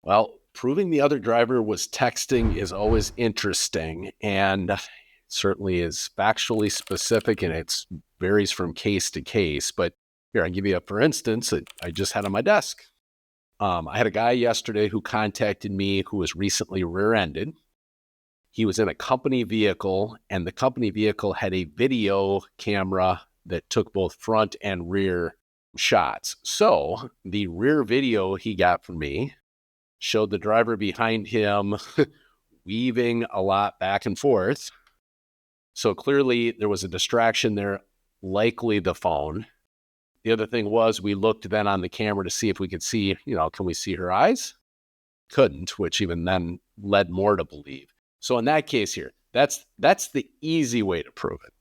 Well, proving the other driver was texting is always interesting and certainly is factually specific and it varies from case to case. But here, I'll give you for instance, that I just had on my desk. I had a guy yesterday who contacted me who was recently rear-ended. He was in a company vehicle, and the company vehicle had a video camera that took both front and rear shots. So the rear video he got from me showed the driver behind him weaving a lot back and forth. So clearly there was a distraction there, likely the phone. The other thing was we looked then on the camera to see if we could see, can we see her eyes? Couldn't, which even then led more to believe. So in that case here, that's the easy way to prove it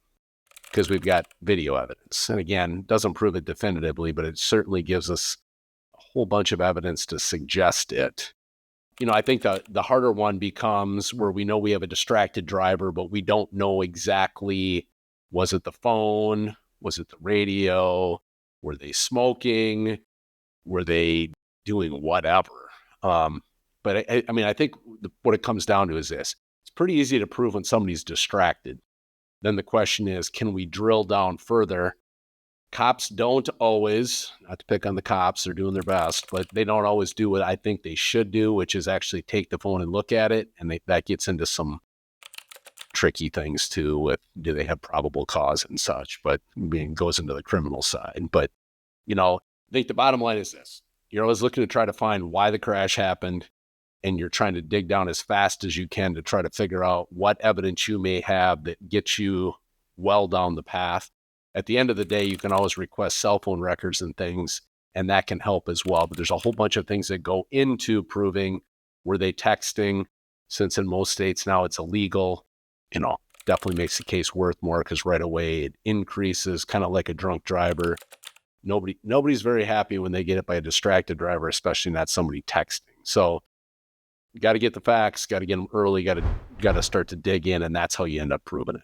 because we've got video evidence. And again, doesn't prove it definitively, but it certainly gives us a whole bunch of evidence to suggest it. I think the harder one becomes where we know we have a distracted driver, but we don't know exactly, was it the phone? Was it the radio? Were they smoking? Were they doing whatever? But I think what it comes down to is this. It's pretty easy to prove when somebody's distracted. Then the question is, can we drill down further? Cops don't always, not to pick on the cops, they're doing their best, but they don't always do what I think they should do, which is actually take the phone and look at it. And that gets into some tricky things too with, do they have probable cause and such, but it goes into the criminal side. But, I think the bottom line is this. You're always looking to try to find why the crash happened, and you're trying to dig down as fast as you can to try to figure out what evidence you may have that gets you well down the path. At the end of the day, you can always request cell phone records and things, and that can help as well. But there's a whole bunch of things that go into proving, were they texting? Since in most states now it's illegal, definitely makes the case worth more because right away it increases, kind of like a drunk driver. Nobody's very happy when they get hit by a distracted driver, especially not somebody texting. So got to get the facts, got to get them early, got to start to dig in, and that's how you end up proving it.